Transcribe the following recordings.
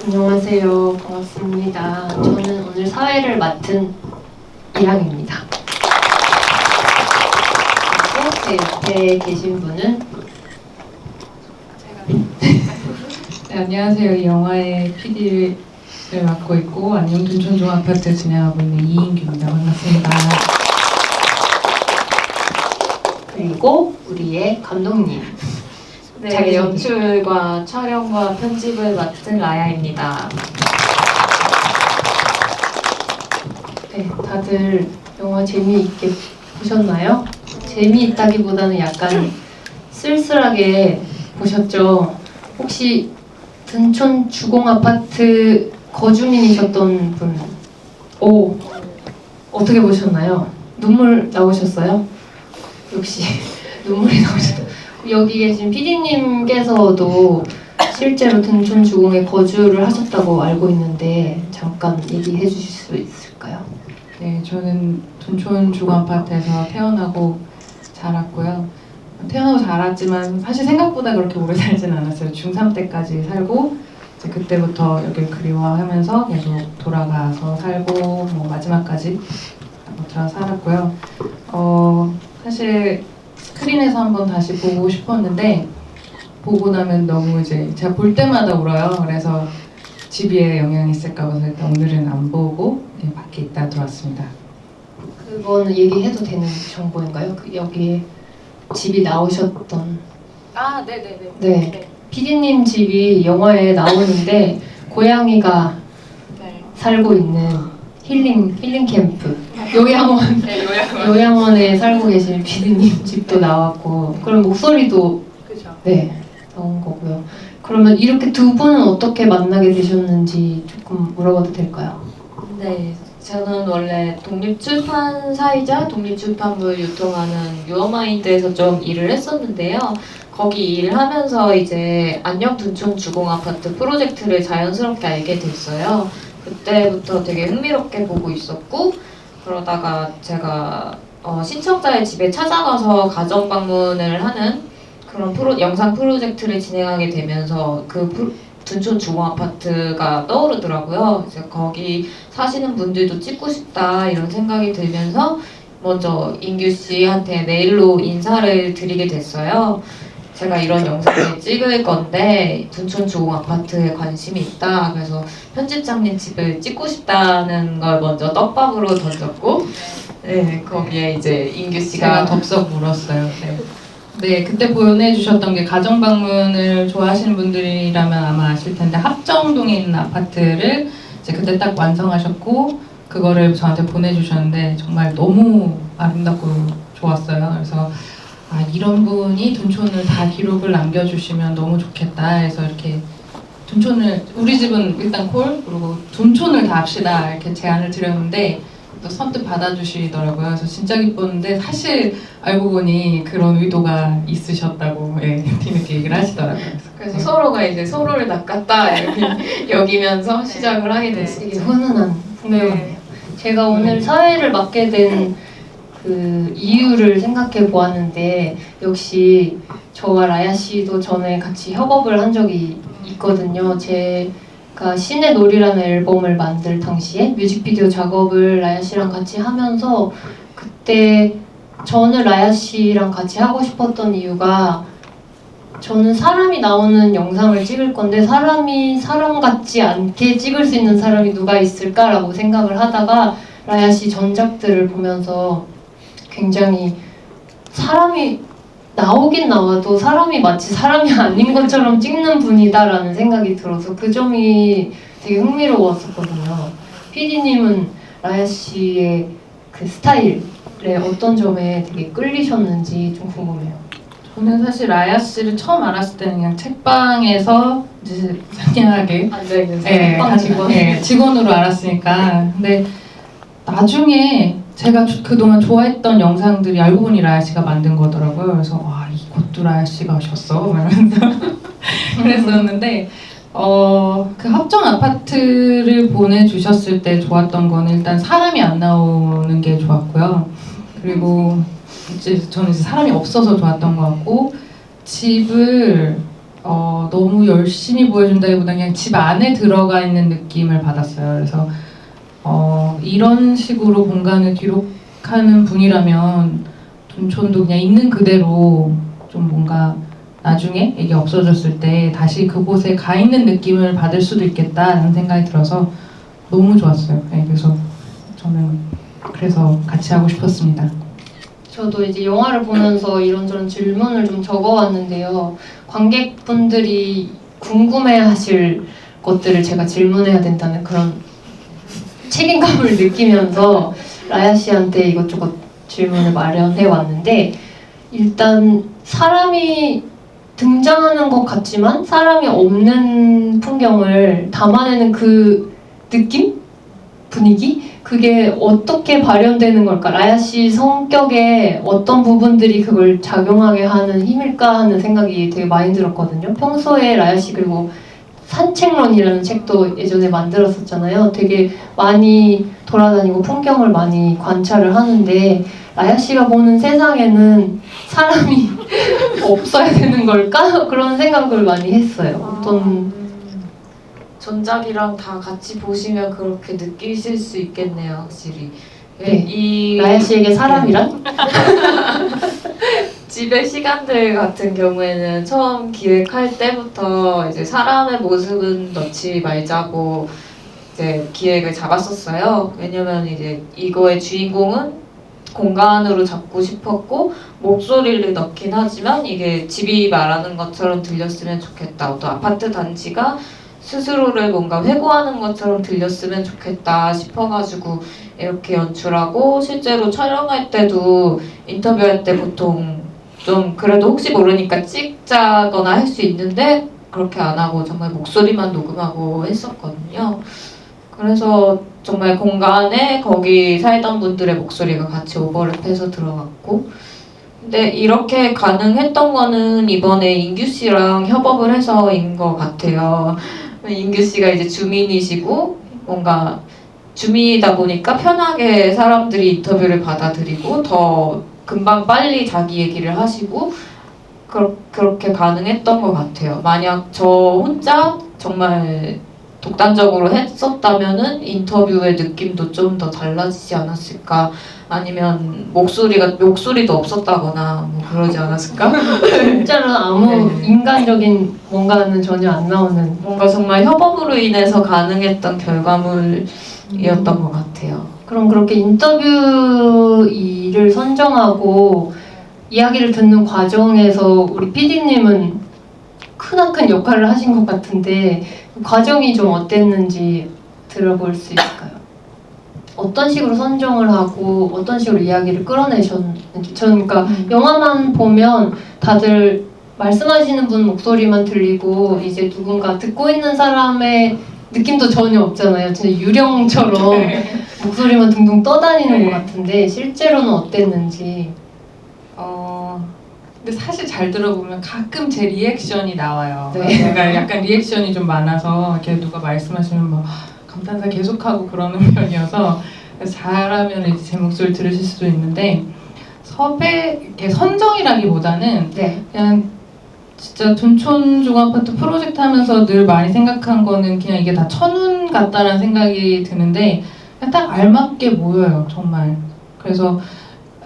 안녕하세요. 반갑습니다. 저는 오늘 사회를 맡은 이랑입니다. 그리고 제 옆에 계신 분은 네, 안녕하세요. 이 영화의 PD를 맡고 있고 안녕 둔촌종아파트 진행하고 있는 이인규입니다. 반갑습니다. 그리고 우리의 감독님. 네, 자기 연출과 촬영과 편집을 맡은 라야입니다. 네, 다들 영화 재미있게 보셨나요? 재미있다기보다는 약간 쓸쓸하게 보셨죠? 혹시 둔촌 주공아파트 거주민이셨던 분, 어떻게 보셨나요? 눈물 나오셨어요? 역시 눈물이 나오셨다. 여기 계신 PD님께서도 실제로 둔촌 주공에 거주를 하셨다고 알고 있는데 잠깐 얘기해 주실 수 있을까요? 네, 저는 둔촌 주거아파트에서 태어나고 자랐고요. 태어나고 자랐지만 사실 생각보다 그렇게 오래 살진 않았어요. 중3 때까지 살고 이제 그때부터 여길 그리워하면서 계속 돌아가서 살고 뭐 마지막까지 들어서 살았고요. 사실 스크린에서 한번 다시 보고 싶었는데 보고 나면 너무 이제 제가 볼 때마다 울어요. 그래서 집에 영향이 있을까 봐서 일단 오늘은 안 보고 밖에 있다 들어왔습니다. 그거는 얘기해도 되는 정보인가요? 여기에 집이 나오셨던 네네네. 네. PD님 집이 영화에 나오는데 고양이가 네. 살고 있는 힐링 캠프 요양원 네, 요약을. 요양원에 살고 계신 PD님 집도 나왔고 그런 목소리도 그죠. 네 나온 거고요. 그러면 이렇게 두 분은 어떻게 만나게 되셨는지 조금 물어봐도 될까요? 네, 저는 원래 독립출판사이자 독립출판물 유통하는 유어마인드에서 좀 일을 했었는데요. 거기 일을 하면서 이제 안녕 둔촌 주공아파트 프로젝트를 자연스럽게 알게 됐어요. 그때부터 되게 흥미롭게 보고 있었고 그러다가 제가 신청자의 집에 찾아가서 가정 방문을 하는 그런 영상 프로젝트를 진행하게 되면서 둔촌 주공아파트가 떠오르더라고요. 이제 거기 사시는 분들도 찍고 싶다 이런 생각이 들면서 먼저 인규 씨한테 메일로 인사를 드리게 됐어요. 제가 이런 영상을 찍을 건데 둔촌 주공아파트에 관심이 있다. 그래서 편집장님 집을 찍고 싶다는 걸 먼저 떡밥으로 던졌고 네, 거기에 이제 인규 제가 씨가 덥석 물었어요. 네, 그때 보내주셨던 게 가정 방문을 좋아하시는 분들이라면 아마 아실 텐데 합정동에 있는 아파트를 이제 그때 딱 완성하셨고 그거를 저한테 보내주셨는데 정말 너무 아름답고 좋았어요. 그래서 이런 분이 둔촌을 다 기록을 남겨주시면 너무 좋겠다 해서 이렇게 둔촌을 우리 집은 일단 콜 그리고 둔촌을 다 합시다 이렇게 제안을 드렸는데 또 선뜻 받아주시더라고요. 그래서 진짜 기뻤는데 사실 알고 보니 그런 의도가 있으셨다고 뒤늦게 얘기를 하시더라고요. 그래서 서로가 이제 서로를 낚았다 이렇게 여기면서 시작을 하게 되게 됐습니다. 훈훈한 풍경이네요. 제가 오늘 사회를 맡게 된 그 이유를 생각해 보았는데 역시 저와 라야 씨도 전에 같이 협업을 한 적이 있거든요. 제가 신의 놀이라는 앨범을 만들 당시에 뮤직비디오 작업을 라야 씨랑 같이 하면서 그때 저는 라야 씨랑 같이 하고 싶었던 이유가 저는 사람이 나오는 영상을 찍을 건데 사람이 사람 같지 않게 찍을 수 있는 사람이 누가 있을까라고 생각을 하다가 라야 씨 전작들을 보면서 굉장히 사람이 나오긴 나와도 사람이 마치 사람이 아닌 것처럼 찍는 분이다라는 생각이 들어서 그 점이 되게 흥미로웠었거든요. PD님은 라야 씨의 그 스타일에 어떤 점에 되게 끌리셨는지 좀 궁금해요. 저는 사실 라야 씨를 처음 알았을 때는 그냥 책방에서 이제 상냥하게 앉아있는 책방 직원. 직원으로 알았으니까. 근데 나중에 제가 그동안 좋아했던 영상들이 알고 보니 라야 씨가 만든 거더라고요. 그래서 와 이것도 라야 씨가 하셨어? 이러면서 그랬었는데 그 합정 아파트를 보내주셨을 때 좋았던 거는 일단 사람이 안 나오는 게 좋았고요. 그리고 이제 저는 이제 사람이 없어서 좋았던 것 같고 집을 너무 열심히 보여준다기보다 그냥 집 안에 들어가 있는 느낌을 받았어요. 그래서 이런 식으로 공간을 기록하는 분이라면 둔촌도 그냥 있는 그대로 좀 뭔가 나중에 이게 없어졌을 때 다시 그곳에 가 있는 느낌을 받을 수도 있겠다는 생각이 들어서 너무 좋았어요. 네, 그래서 저는 그래서 같이 하고 싶었습니다. 저도 이제 영화를 보면서 이런저런 질문을 좀 적어왔는데요. 관객분들이 궁금해하실 것들을 제가 질문해야 된다는 그런 책임감을 느끼면서 라야 씨한테 이것저것 질문을 마련해 왔는데, 일단 사람이 등장하는 것 같지만 사람이 없는 풍경을 담아내는 그 느낌? 분위기? 그게 어떻게 발현되는 걸까? 라야 씨 성격에 어떤 부분들이 그걸 작용하게 하는 힘일까 하는 생각이 되게 많이 들었거든요. 평소에 라야 씨 그리고 산책론이라는 책도 예전에 만들었었잖아요. 되게 많이 돌아다니고 풍경을 많이 관찰을 하는데 라야 씨가 보는 세상에는 사람이 없어야 되는 걸까? 그런 생각을 많이 했어요. 어떤 전작이랑 다 같이 보시면 그렇게 느끼실 수 있겠네요, 확실히. 네. 이 라야 씨에게 사람이란? 집의 시간들 같은 경우에는 처음 기획할 때부터 이제 사람의 모습은 넣지 말자고 이제 기획을 잡았었어요. 왜냐면 이제 이거의 주인공은 공간으로 잡고 싶었고 목소리를 넣긴 하지만 이게 집이 말하는 것처럼 들렸으면 좋겠다. 또 아파트 단지가 스스로를 뭔가 회고하는 것처럼 들렸으면 좋겠다 싶어가지고 이렇게 연출하고, 실제로 촬영할 때도 인터뷰할 때 보통 좀 그래도 혹시 모르니까 찍자거나 할 수 있는데 그렇게 안 하고 정말 목소리만 녹음하고 했었거든요. 그래서 정말 공간에 거기 살던 분들의 목소리가 같이 오버랩해서 들어갔고, 근데 이렇게 가능했던 거는 이번에 인규 씨랑 협업을 해서인 것 같아요. 인규 씨가 이제 주민이시고 뭔가 주민이다 보니까 편하게 사람들이 인터뷰를 받아들이고 더 금방 빨리 자기 얘기를 하시고 그렇게 가능했던 것 같아요. 만약 저 혼자 정말 독단적으로 했었다면은 인터뷰의 느낌도 좀 더 달라지지 않았을까? 아니면 목소리도 없었다거나 뭐 그러지 않았을까? 진짜로 아무 네. 인간적인 뭔가는 전혀 안 나오는. 뭔가 정말 협업으로 인해서 가능했던 결과물이었던 것 같아요. 그럼 그렇게 인터뷰이를 선정하고 이야기를 듣는 과정에서 우리 PD님은 크나큰 역할을 하신 것 같은데 그 과정이 좀 어땠는지 들어볼 수 있을까요? 어떤 식으로 선정을 하고 어떤 식으로 이야기를 끌어내셨는지. 저는 그러니까 영화만 보면 다들 말씀하시는 분 목소리만 들리고 이제 누군가 듣고 있는 사람의 느낌도 전혀 없잖아요. 진짜 유령처럼 목소리만 둥둥 떠다니는 것 같은데 실제로는 어땠는지. 근데 사실 잘 들어보면 가끔 제 리액션이 나와요. 네. 제가 약간 리액션이 좀 많아서 이렇게 누가 말씀하시면 막 감탄사 계속하고 그러는 편이어서 잘하면 이제 제 목소리를 들으실 수도 있는데, 이렇게 선정이라기보다는 네. 그냥 진짜 둔촌 중아파트 프로젝트 하면서 늘 많이 생각한 거는 그냥 이게 다 천운 같다라는 생각이 드는데 그냥 딱 알맞게 모여요, 정말. 그래서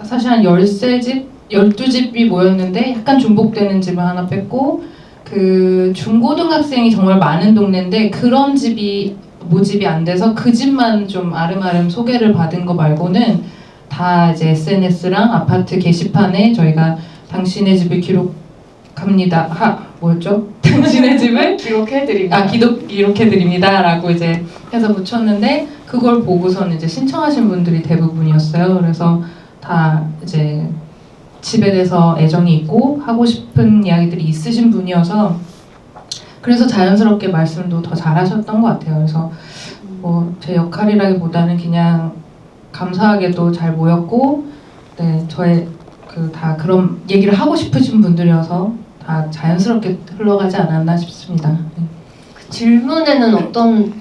사실 한 13집, 12집이 모였는데 약간 중복되는 집을 하나 뺐고, 그 중고등학생이 정말 많은 동네인데 그런 집이 모집이 안 돼서 그 집만 좀 아름아름 소개를 받은 거 말고는 다 이제 SNS랑 아파트 게시판에 저희가 당신의 집을 기록합니다. 뭐였죠? 당신의 집을 기록해드립니다. 기록해드립니다라고 이제 해서 붙였는데, 그걸 보고서는 이제 신청하신 분들이 대부분이었어요. 그래서 다 이제 집에 대해서 애정이 있고 하고 싶은 이야기들이 있으신 분이어서 그래서 자연스럽게 말씀도 더 잘하셨던 것 같아요. 그래서 뭐 제 역할이라기보다는 그냥 감사하게도 잘 모였고, 네, 저의 다 그런 얘기를 하고 싶으신 분들이어서 다 자연스럽게 흘러가지 않았나 싶습니다. 네. 그 질문에는 어떤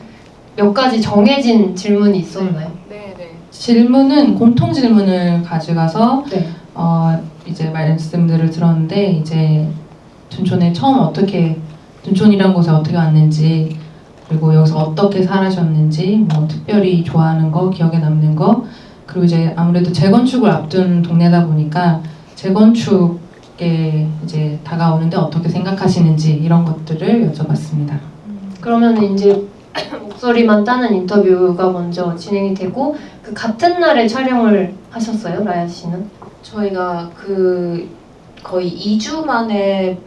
몇 가지 정해진 질문이 있었나요? 네. 질문은 공통 질문을 가져가서 네. 이제 말씀들을 들었는데 이제 둔촌에 처음 어떻게 둔촌이라는 곳에 어떻게 왔는지 그리고 여기서 어떻게 살아셨는지 뭐 특별히 좋아하는 거 기억에 남는 거 그리고 이제 아무래도 재건축을 앞둔 동네다 보니까 재건축에 이제 다가오는데 어떻게 생각하시는지 이런 것들을 여쭤봤습니다. 그러면 이제 목소리만 따는 인터뷰가 먼저 진행이 되고 그 같은 날에 촬영을 하셨어요, 라야 씨는? 저희가 거의 2주 만에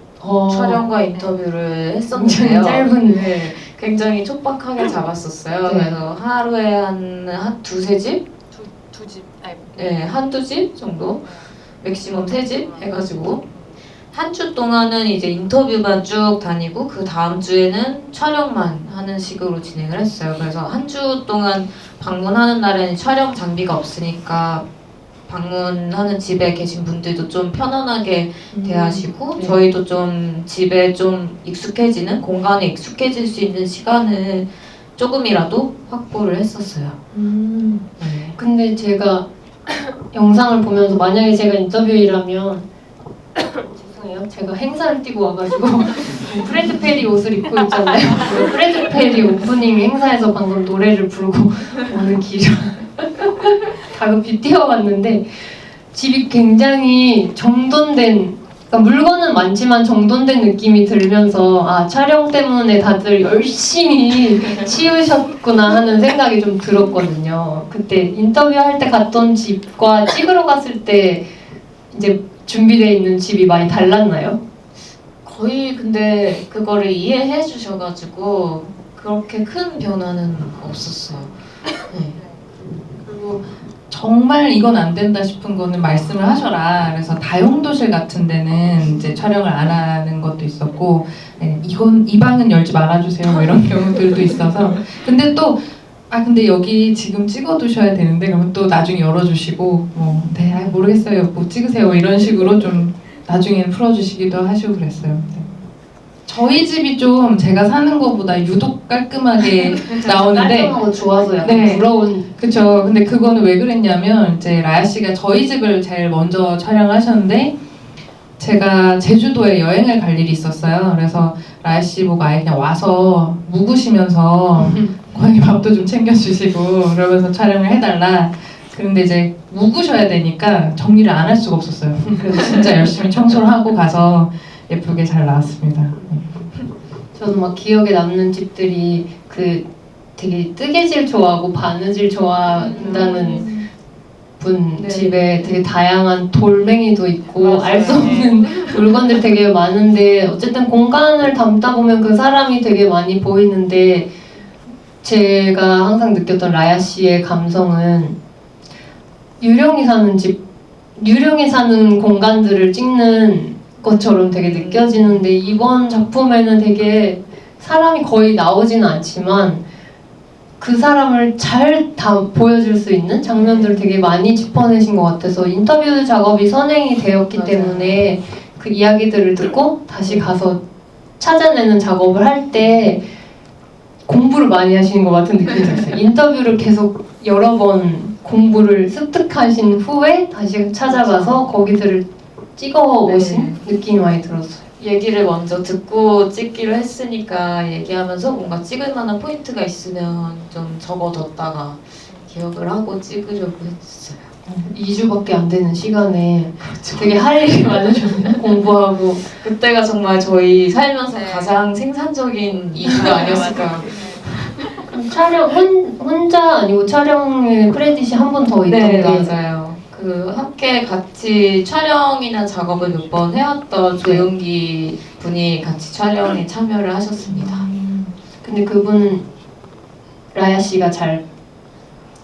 촬영과 인터뷰를 했었는데요. 짧은 네, 굉장히 촉박하게 잡았었어요. 네. 그래서 하루에 한 두세 집? 두 집, 아니, 네, 한두 집 정도? 맥시멈 세 집 해가지고 한 주 동안은 이제 인터뷰만 쭉 다니고 그 다음 주에는 촬영만 하는 식으로 진행을 했어요. 그래서 한 주 동안 방문하는 날에는 촬영 장비가 없으니까 방문하는 집에 계신 분들도 좀 편안하게 대하시고 네. 저희도 좀 집에 좀 익숙해지는 공간에 익숙해질 수 있는 시간을 조금이라도 확보를 했었어요. 네. 근데 제가 영상을 보면서 만약에 제가 인터뷰이라면 죄송해요. 제가 행사를 뛰고 와가지고 프레드 페리 옷을 입고 있잖아요. 그 프레드 페리 오프닝 행사에서 방금 노래를 부르고 오는 길이라 다급히 뛰어왔는데 집이 굉장히 정돈된 그러니까 물건은 많지만 정돈된 느낌이 들면서 아 촬영 때문에 다들 열심히 치우셨구나 하는 생각이 좀 들었거든요. 그때 인터뷰할 때 갔던 집과 찍으러 갔을 때 이제 준비되어 있는 집이 많이 달랐나요? 거의 근데 그거를 이해해 주셔가지고 그렇게 큰 변화는 없었어요. 네. 그리고 정말 이건 안 된다 싶은 거는 말씀을 하셔라. 그래서 다용도실 같은 데는 이제 촬영을 안 하는 것도 있었고, 네, 이 방은 열지 말아주세요. 뭐 이런 경우들도 있어서. 근데 또 근데 여기 지금 찍어두셔야 되는데 그러면 또 나중에 열어주시고 네, 모르겠어요. 뭐 찍으세요. 이런 식으로 좀 나중에는 풀어주시기도 하시고 그랬어요. 네. 저희 집이 좀 제가 사는 것보다 유독 깔끔하게 나오는데 깔끔하고 좋아서 약간 네. 부러운 그쵸. 근데 그거는 왜 그랬냐면 이제 라야 씨가 저희 집을 제일 먼저 촬영하셨는데 제가 제주도에 여행을 갈 일이 있었어요. 그래서 라야 씨 보고 아예 그냥 와서 묵으시면서 고양이 밥도 좀 챙겨주시고 그러면서 촬영을 해달라. 그런데 이제 묵으셔야 되니까 정리를 안 할 수가 없었어요. 그래서 진짜 열심히 청소를 하고 가서 예쁘게 잘 나왔습니다. 저도 막 기억에 남는 집들이 그 되게 뜨개질 좋아하고 바느질 좋아한다는 분 네. 집에 되게 다양한 돌멩이도 있고 맞아요. 알 수 없는 물건들 되게 많은데 어쨌든 공간을 담다 보면 그 사람이 되게 많이 보이는데 제가 항상 느꼈던 라야 씨의 감성은 유령이 사는 공간들을 찍는 것처럼 되게 느껴지는데 이번 작품에는 되게 사람이 거의 나오지는 않지만 그 사람을 잘 다 보여줄 수 있는 장면들을 되게 많이 짚어내신 것 같아서 인터뷰 작업이 선행이 되었기 맞아요. 때문에 그 이야기들을 듣고 다시 가서 찾아내는 작업을 할 때 공부를 많이 하시는 것 같은 느낌이 들었어요. 인터뷰를 계속 여러 번 공부를 습득하신 후에 다시 찾아가서 거기들을 찍어 오신 느낌이 많이 들었어요. 얘기를 먼저 듣고 찍기로 했으니까 얘기하면서 뭔가 찍을 만한 포인트가 있으면 좀 적어뒀다가 기억을 하고 찍으려고 했어요. 2주밖에 안 되는 시간에 되게 할 일이 많으셨네요. 공부하고. 그때가 정말 저희 살면서 네. 가장 생산적인 2주가 아니었을까. 촬영 혼자 아니고 촬영에 크레딧이 한 번 더 있던 네, 게 맞아요. 그 함께 같이 촬영이나 작업을 몇 번 해왔던 조용기 분이 같이 촬영에 참여를 하셨습니다. 근데 그분은 라야 씨가 잘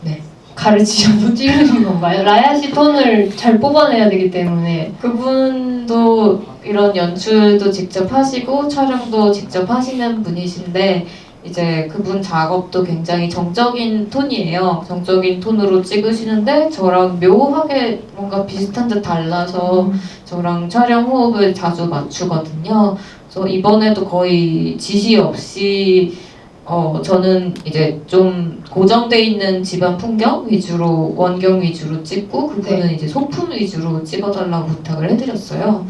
네. 가르치셔서 찍으신 건가요? 라야 씨 톤을 잘 뽑아내야 되기 때문에 그분도 이런 연출도 직접 하시고 촬영도 직접 하시는 분이신데 이제 그분 작업도 굉장히 정적인 톤이에요. 정적인 톤으로 찍으시는데 저랑 묘하게 뭔가 비슷한 듯 달라서 저랑 촬영 호흡을 자주 맞추거든요. 그래서 이번에도 거의 지시 없이 저는 이제 좀 고정돼 있는 집안 풍경 위주로 원경 위주로 찍고 그분은 네. 이제 소품 위주로 찍어달라고 부탁을 해드렸어요.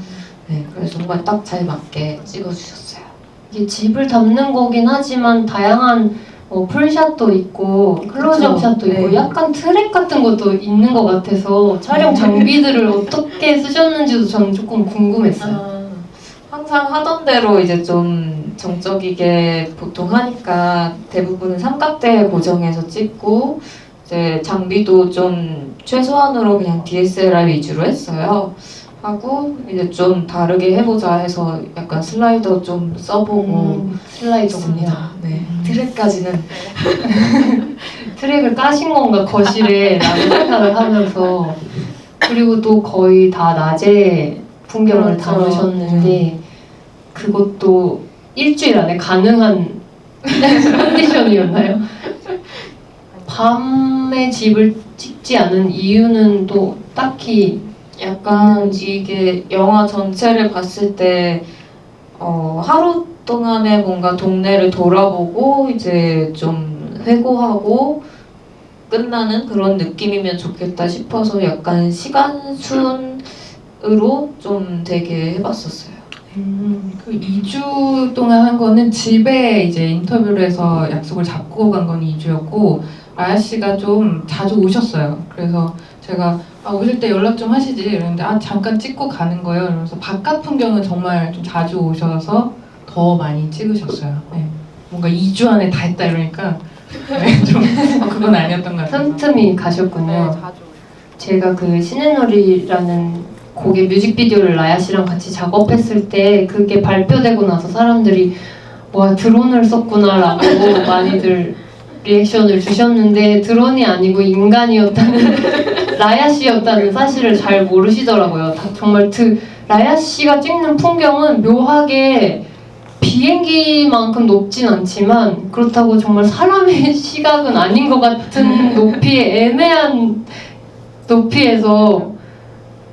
네, 그래서 정말 딱 잘 맞게 찍어주셨어요. 이게 집을 담는 거긴 하지만 다양한 풀샷도 있고 클로즈업 그쵸. 샷도 있고 네. 약간 트랙 같은 것도 있는 것 같아서 촬영 장비들을 어떻게 쓰셨는지도 저는 조금 궁금했어요. 항상 하던 대로 이제 좀 정적이게 보통 하니까 대부분은 삼각대 고정해서 찍고 이제 장비도 좀 최소한으로 그냥 DSLR 위주로 했어요. 하고 이제 좀 다르게 해보자 해서 약간 슬라이더 좀 써보고 슬라이더군요. 있습니다. 네, 트랙까지는 트랙을 까신 건가 거실에 라는 생각을 하면서 그리고 또 거의 다 낮에 풍경을 그렇죠. 담으셨는데 그것도 일주일 안에 가능한 컨디션이었나요? 밤에 집을 찍지 않은 이유는 또 딱히 약간 이게 영화 전체를 봤을 때 하루 동안에 뭔가 동네를 돌아보고 이제 좀 회고하고 끝나는 그런 느낌이면 좋겠다 싶어서 약간 시간순으로 좀 되게 해봤었어요. 그 2주 동안 한 거는 집에 이제 인터뷰를 해서 약속을 잡고 간 건 2주였고 라야 씨가 좀 자주 오셨어요. 그래서 제가 오실 때 연락 좀 하시지 이러는데 잠깐 찍고 가는 거예요. 이러면서 바깥 풍경은 정말 좀 자주 오셔서 더 많이 찍으셨어요. 네. 뭔가 2주 안에 다 했다 이러니까 네, 좀 그건 아니었던 것 같아요. 틈틈이 가셨군요. 제가 그 신의 놀이라는 곡의 뮤직비디오를 라야 씨랑 같이 작업했을 때 그게 발표되고 나서 사람들이 와 드론을 썼구나라고 많이들 리액션을 주셨는데 드론이 아니고 인간이었다는 라야 씨였다는 사실을 잘 모르시더라고요. 정말 라야 씨가 찍는 풍경은 묘하게 비행기만큼 높진 않지만 그렇다고 정말 사람의 시각은 아닌 것 같은 높이의 애매한 높이에서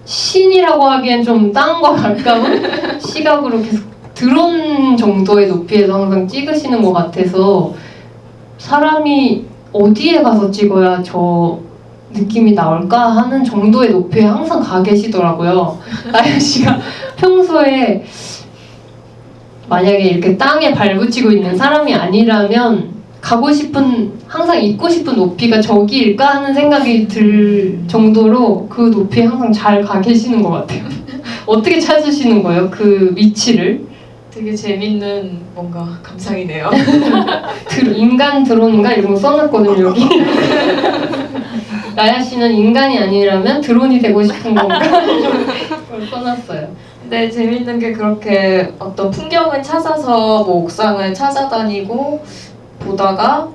신이라고 하기엔 좀 딴 것 가까운 시각으로 계속 드론 정도의 높이에서 항상 찍으시는 것 같아서 사람이 어디에 가서 찍어야 저 느낌이 나올까 하는 정도의 높이에 항상 가 계시더라고요. 나연 씨가 평소에 만약에 이렇게 땅에 발붙이고 있는 사람이 아니라면 가고 싶은 항상 있고 싶은 높이가 저기일까 하는 생각이 들 정도로 그 높이에 항상 잘 가 계시는 것 같아요. 어떻게 찾으시는 거예요? 그 위치를? 되게 재밌는 뭔가 감상이네요. 인간 드론인가 이런 거 써놨거든요 여기. 나야 씨는 인간이 아니라면 드론이 되고 싶은 건가? 그걸 써놨어요. 근데 재밌는 게 그렇게 어떤 풍경을 찾아서 뭐 옥상을 찾아다니고 보다가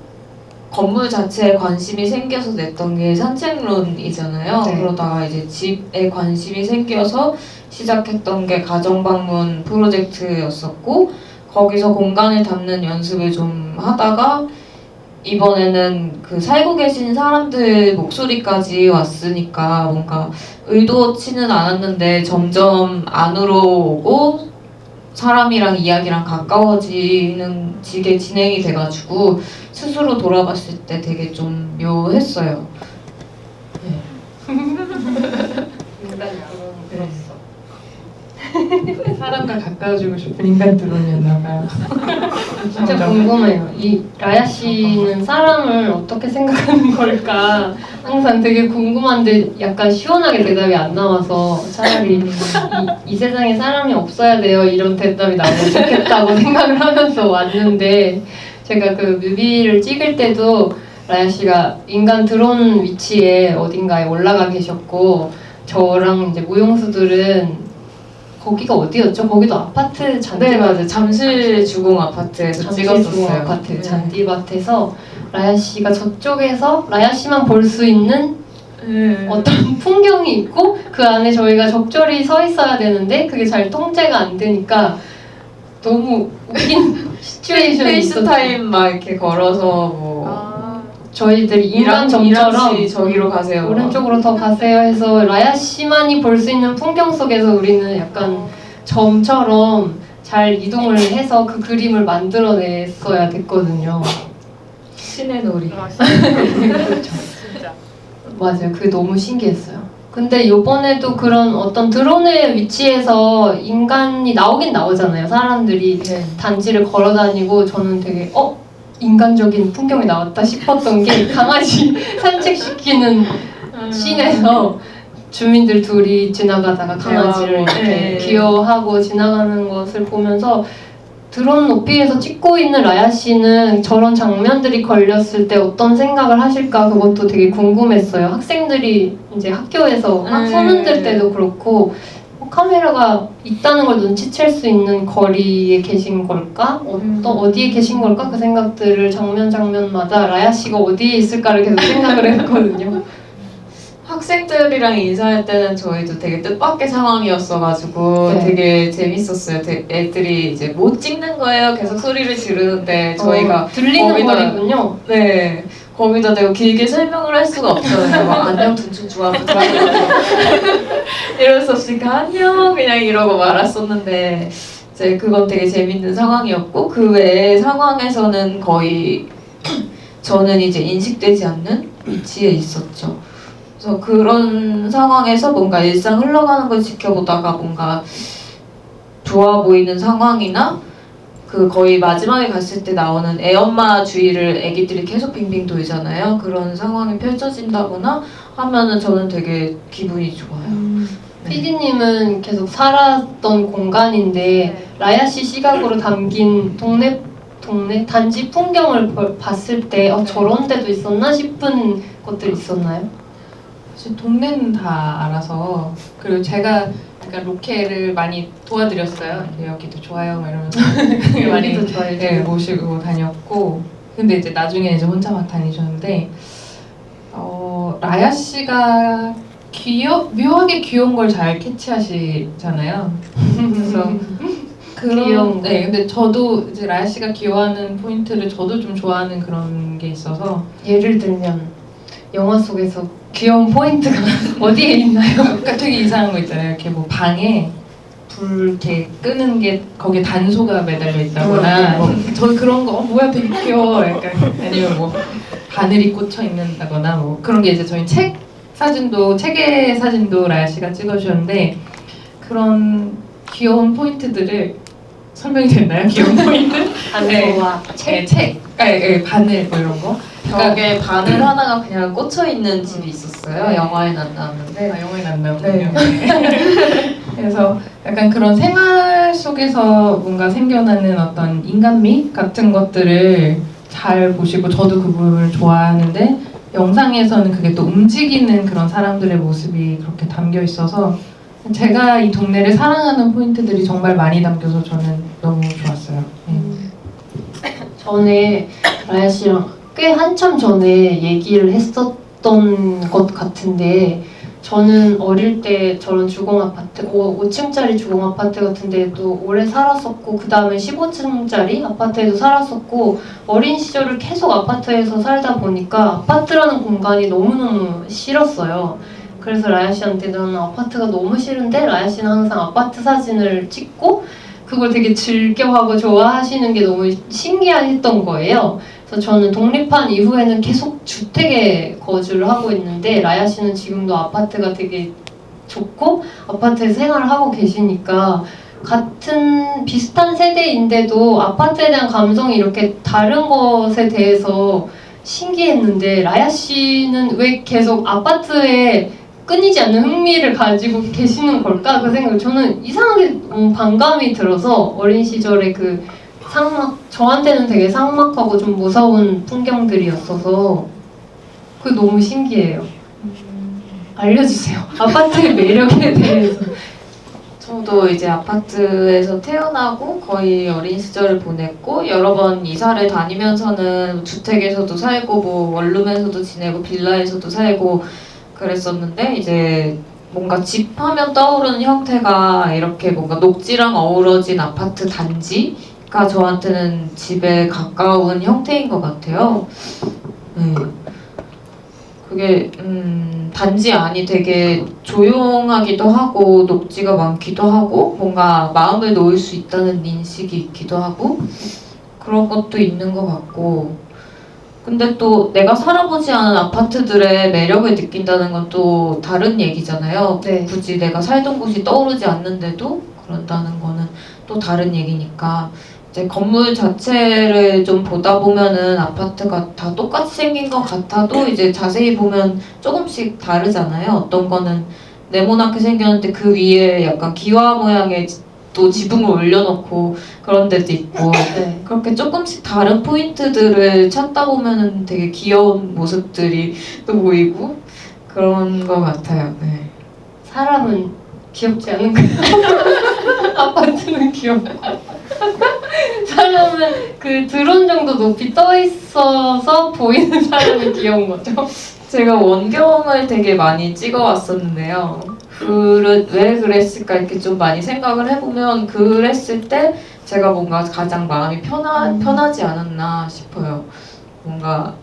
건물 자체에 관심이 생겨서 냈던 게 산책론이잖아요. 네. 그러다가 이제 집에 관심이 생겨서 시작했던 게 가정방문 프로젝트였었고 거기서 공간을 담는 연습을 좀 하다가 이번에는 그 살고 계신 사람들 목소리까지 왔으니까 뭔가 의도치는 않았는데 점점 안으로 오고 사람이랑 이야기랑 가까워지는 지게 진행이 돼가지고 스스로 돌아봤을 때 되게 좀 묘했어요. 사람과 가까워지고 싶은 인간 드론이었나 봐요. 진짜 궁금해요. 이 라야 씨는 사람을 어떻게 생각하는 걸까? 항상 되게 궁금한데 약간 시원하게 대답이 안 나와서 차라리 이 세상에 사람이 없어야 돼요 이런 대답이 나오면 좋겠다고 생각을 하면서 왔는데 제가 그 뮤비를 찍을 때도 라야 씨가 인간 드론 위치에 어딘가에 올라가 계셨고 저랑 이제 무용수들은 거기가 어디였죠? 거기도 아파트 잔디밭. 네 맞아요. 잠실 주공 아파트에서 잠실 주공 찍었었어요. 아파트 네. 잔디밭에서 라야 씨가 저쪽에서 라야 씨만 볼 수 있는 어떤 풍경이 있고 그 안에 저희가 적절히 서 있어야 되는데 그게 잘 통제가 안 되니까 너무 웃긴 시츄에이션이 있었죠. 페이스타임 막 이렇게 걸어서 뭐 저희들이 이랑 인간점처럼 저기로 가세요. 오른쪽으로 더 가세요 해서 라야 씨만이 볼 수 있는 풍경 속에서 우리는 약간 점처럼 잘 이동을 해서 그 그림을 만들어냈어야 됐거든요. 신의 놀이. 진짜. 맞아요. 그게 너무 신기했어요. 근데 요번에도 그런 어떤 드론의 위치에서 인간이 나오긴 나오잖아요. 사람들이 네. 단지를 걸어 다니고 저는 되게 인간적인 풍경이 나왔다 싶었던 게 강아지 산책시키는 씬에서 주민들 둘이 지나가다가 강아지를 이렇게 네. 귀여워하고 지나가는 것을 보면서 드론 높이에서 찍고 있는 라야 씨는 저런 장면들이 걸렸을 때 어떤 생각을 하실까 그것도 되게 궁금했어요. 학생들이 이제 학교에서 손흔들 때도 그렇고 카메라가 있다는 걸 눈치챌 수 있는 거리에 계신 걸까? 어디에 계신 걸까? 그 생각들을 장면마다 라야 씨가 어디에 있을까를 계속 생각을 했거든요. 학생들이랑 인사할 때는 저희도 되게 뜻밖의 상황이었어가지고 네. 되게 재밌었어요. 애들이 이제 못 찍는 거예요. 계속 소리를 지르는데 저희가 들리는 거기다- 거리군요. 네 거기다 내가 길게 설명을 할 수가 없잖아요. 막 안녕 둔충 좋아부터 이럴 수 없으니까 안녕 그냥 이러고 말았었는데 이제 그건 되게 재밌는 상황이었고 그 외의 상황에서는 거의 저는 이제 인식되지 않는 위치에 있었죠. 그래서 그런 상황에서 뭔가 일상 흘러가는 걸 지켜보다가 뭔가 좋아 보이는 상황이나 그 거의 마지막에 갔을 때 나오는 애엄마 주위를 애기들이 계속 빙빙 돌잖아요. 그런 상황이 펼쳐진다거나 하면은 저는 되게 기분이 좋아요. 네. PD님은 계속 살았던 공간인데 라야 씨 시각으로 담긴 동네 단지 풍경을 봤을 때 저런 데도 있었나 싶은 것들 있었나요? 사실 동네는 다 알아서 그리고 제가 약간 로케를 많이 도와드렸어요. 여기도 좋아요 막 이러면서 많이 여기도 좋아요. 네, 모시고 다녔고 근데 이제 나중에 이제 혼자 막 다니셨는데 라야 씨가 묘하게 귀여운 걸 잘 캐치하시잖아요. 그래서 귀여운 거. 네, 근데 저도 이제 라야 씨가 귀여워하는 포인트를 저도 좀 좋아하는 그런 게 있어서 예를 들면 영화 속에서 귀여운 포인트가 어디에 있나요? 그러니까 되게 이상한 거 있잖아요. 이렇게 뭐 방에 불 이렇게 끄는 게 거기에 단소가 매달려 있다거나 저 그런 거 뭐야 되게 귀여워 약간 아니면 뭐 바늘이 꽂혀 있는다거나 뭐 그런 게 이제 저희 책의 사진도 라야 씨가 찍어주셨는데 그런 귀여운 포인트들을 설명이 됐나요? 귀여운 포인트? 단소와 책, 바늘 뭐 이런 거. 벽에 바늘 하나가 그냥 꽂혀 있는 집이 있었어요. 영화에는 안 나왔는데. 영어에 안 나오군요. 그래서 약간 그런 생활 속에서 뭔가 생겨나는 어떤 인간미 같은 것들을 잘 보시고 저도 그 부분을 좋아하는데 영상에서는 그게 또 움직이는 그런 사람들의 모습이 그렇게 담겨 있어서 제가 이 동네를 사랑하는 포인트들이 정말 많이 담겨서 저는 너무 좋았어요. 네. 전에 라야 씨랑 꽤 한참 전에 얘기를 했었던 것 같은데 저는 어릴 때 저런 주공 아파트 5층짜리 주공 아파트 같은 데도 오래 살았었고 그 다음에 15층짜리 아파트에도 살았었고 어린 시절을 계속 아파트에서 살다 보니까 아파트라는 공간이 너무너무 싫었어요. 그래서 라야 씨한테 저는 아파트가 너무 싫은데 라야 씨는 항상 아파트 사진을 찍고 그걸 되게 즐겨하고 좋아하시는 게 너무 신기했던 거예요. 그래서 저는 독립한 이후에는 계속 주택에 거주를 하고 있는데 라야 씨는 지금도 아파트가 되게 좋고 아파트에서 생활을 하고 계시니까 같은 비슷한 세대인데도 아파트에 대한 감성이 이렇게 다른 것에 대해서 신기했는데 라야 씨는 왜 계속 아파트에 끊이지 않는 흥미를 가지고 계시는 걸까? 그 생각 저는 이상하게 반감이 들어서 어린 시절에 그 저한테는 되게 삭막하고 좀 무서운 풍경들이었어서 그게 너무 신기해요. 알려주세요. 아파트의 매력에 대해서. 저도 이제 아파트에서 태어나고 거의 어린 시절을 보냈고 여러 번 이사를 다니면서는 주택에서도 살고 뭐 원룸에서도 지내고 빌라에서도 살고 그랬었는데 이제 뭔가 집 하면 떠오르는 형태가 이렇게 뭔가 녹지랑 어우러진 아파트 단지가 저한테는 집에 가까운 형태인 것 같아요. 그게 단지 안이 되게 조용하기도 하고 녹지가 많기도 하고 뭔가 마음을 놓을 수 있다는 인식이 있기도 하고 그런 것도 있는 것 같고 근데 또 내가 살아보지 않은 아파트들의 매력을 느낀다는 건 또 다른 얘기잖아요. 네. 굳이 내가 살던 곳이 떠오르지 않는데도 그런다는 거는 또 다른 얘기니까 이제 건물 자체를 좀 보다 보면은 아파트가 다 똑같이 생긴 것 같아도 이제 자세히 보면 조금씩 다르잖아요. 어떤 거는 네모나게 생겼는데 그 위에 약간 기와 모양의 또 지붕을 올려놓고 그런 데도 있고 네. 그렇게 조금씩 다른 포인트들을 찾다 보면은 되게 귀여운 모습들이 또 보이고 그런 것 같아요. 네. 사람은 귀엽지 않은가요? 아파트는 귀엽고 사람은 그 드론 정도 높이 떠 있어서 보이는 사람이 귀여운 거죠. 제가 원경을 되게 많이 찍어왔었는데요. 왜 그랬을까 이렇게 좀 많이 생각을 해보면 그랬을 때 제가 뭔가 가장 마음이 편하지 않았나 싶어요. 뭔가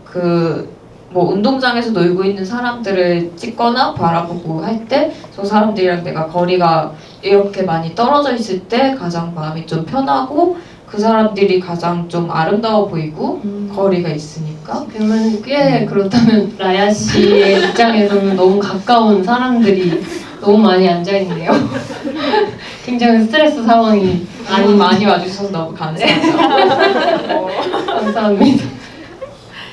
뭐 운동장에서 놀고 있는 사람들을 찍거나 바라보고 할 때 저 사람들이랑 내가 거리가 이렇게 많이 떨어져 있을 때 가장 마음이 좀 편하고 그 사람들이 가장 좀 아름다워 보이고 거리가 있으니까 그러면 꽤 그렇다면 라야 씨의 입장에서는 너무 가까운 사람들이 너무 많이 앉아 있네요. 굉장히 스트레스 상황이 많이 와주셔서 너무 감사하죠. 감사합니다.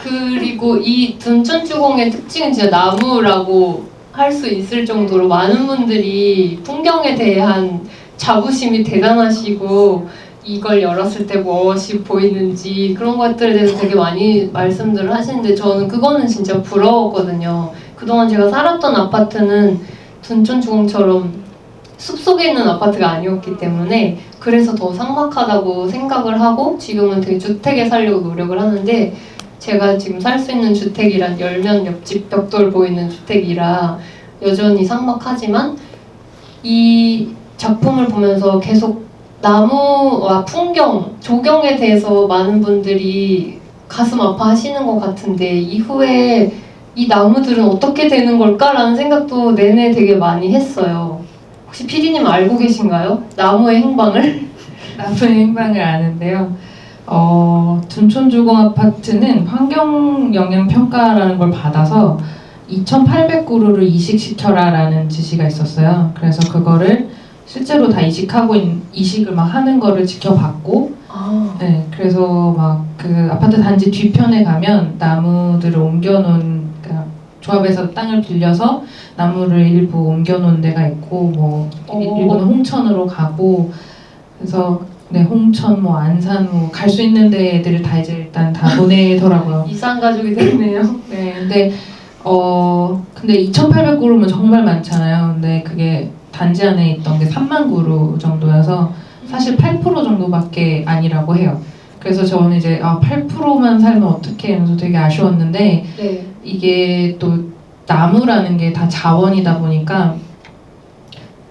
그리고 이 둔촌주공의 특징은 진짜 나무라고 할 수 있을 정도로 많은 분들이 풍경에 대한 자부심이 대단하시고 이걸 열었을 때 무엇이 보이는지 그런 것들에 대해서 되게 많이 말씀들을 하시는데 저는 그거는 진짜 부러웠거든요. 그동안 제가 살았던 아파트는 둔촌주공처럼 숲속에 있는 아파트가 아니었기 때문에 그래서 더 삭막하다고 생각을 하고 지금은 되게 주택에 살려고 노력을 하는데 제가 지금 살 수 있는 주택이란 열면 옆집 벽돌 보이는 주택이라 여전히 삭막하지만 이 작품을 보면서 계속 나무와 풍경, 조경에 대해서 많은 분들이 가슴 아파하시는 것 같은데 이후에 이 나무들은 어떻게 되는 걸까라는 생각도 내내 되게 많이 했어요. 혹시 피디님 알고 계신가요? 나무의 행방을? 나무의 행방을 아는데요. 둔촌주공 아파트는 환경영향평가라는 걸 받아서 2,800그루를 이식시켜라라는 지시가 있었어요. 그래서 그거를 실제로 다 이식을 막 하는 거를 지켜봤고, 네, 그래서 막 그 아파트 단지 뒤편에 가면 나무들을 옮겨놓은, 그러니까 조합에서 땅을 빌려서 나무를 일부 옮겨놓은 데가 있고, 뭐 일부는 홍천으로 가고, 그래서 네, 홍천, 뭐 안산, 뭐 갈 수 있는 데들을 다 이제 일단 다 보내더라고요. 이산 가족이 됐네요. 네, 근데 2,800그루면 정말 많잖아요. 근데 그게 단지 안에 있던 게 3만 그루 정도여서 사실 8% 정도밖에 아니라고 해요. 그래서 저는 이제 8%만 살면 어떡해 하면서 되게 아쉬웠는데 네. 이게 또 나무라는 게 다 자원이다 보니까